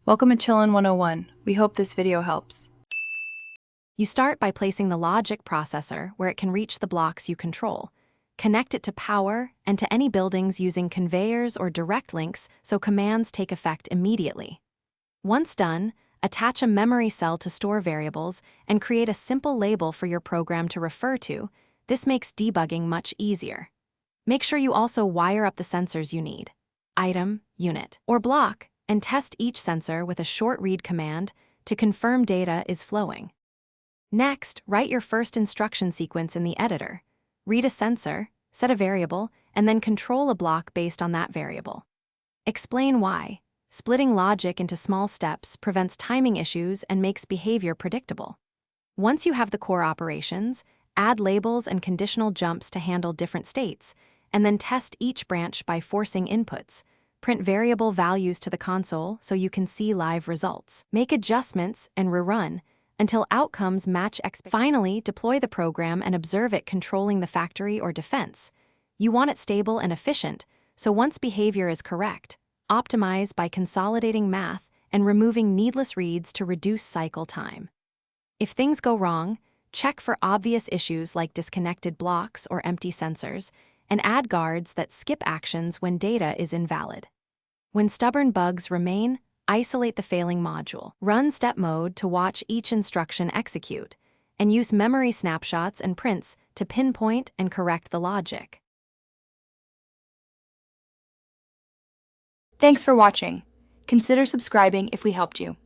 Welcome to Chillin' 101. We hope this video helps. You start by placing the logic processor where it can reach the blocks you control. Connect it to power and to any buildings using conveyors or direct links so commands take effect immediately. Once done, attach a memory cell to store variables and create a simple label for your program to refer to. This makes debugging much easier. Make sure you also wire up the sensors you need: item, unit, or block, and test each sensor with a short read command to confirm data is flowing. Next, write your first instruction sequence in the editor. Read a sensor, set a variable, and then control a block based on that variable. Explain why. Splitting logic into small steps prevents timing issues and makes behavior predictable. Once you have the core operations, add labels and conditional jumps to handle different states, and then test each branch by forcing inputs. Print variable values to the console so you can see live results. Make adjustments and rerun until outcomes match expectations. Finally, deploy the program and observe it controlling the factory or defense. You want it stable and efficient, so once behavior is correct, optimize by consolidating math and removing needless reads to reduce cycle time. If things go wrong, check for obvious issues like disconnected blocks or empty sensors, and add guards that skip actions when data is invalid. When stubborn bugs remain, isolate the failing module. Run step mode to watch each instruction execute, and use memory snapshots and prints to pinpoint and correct the logic. Thanks for watching. Consider subscribing if we helped you.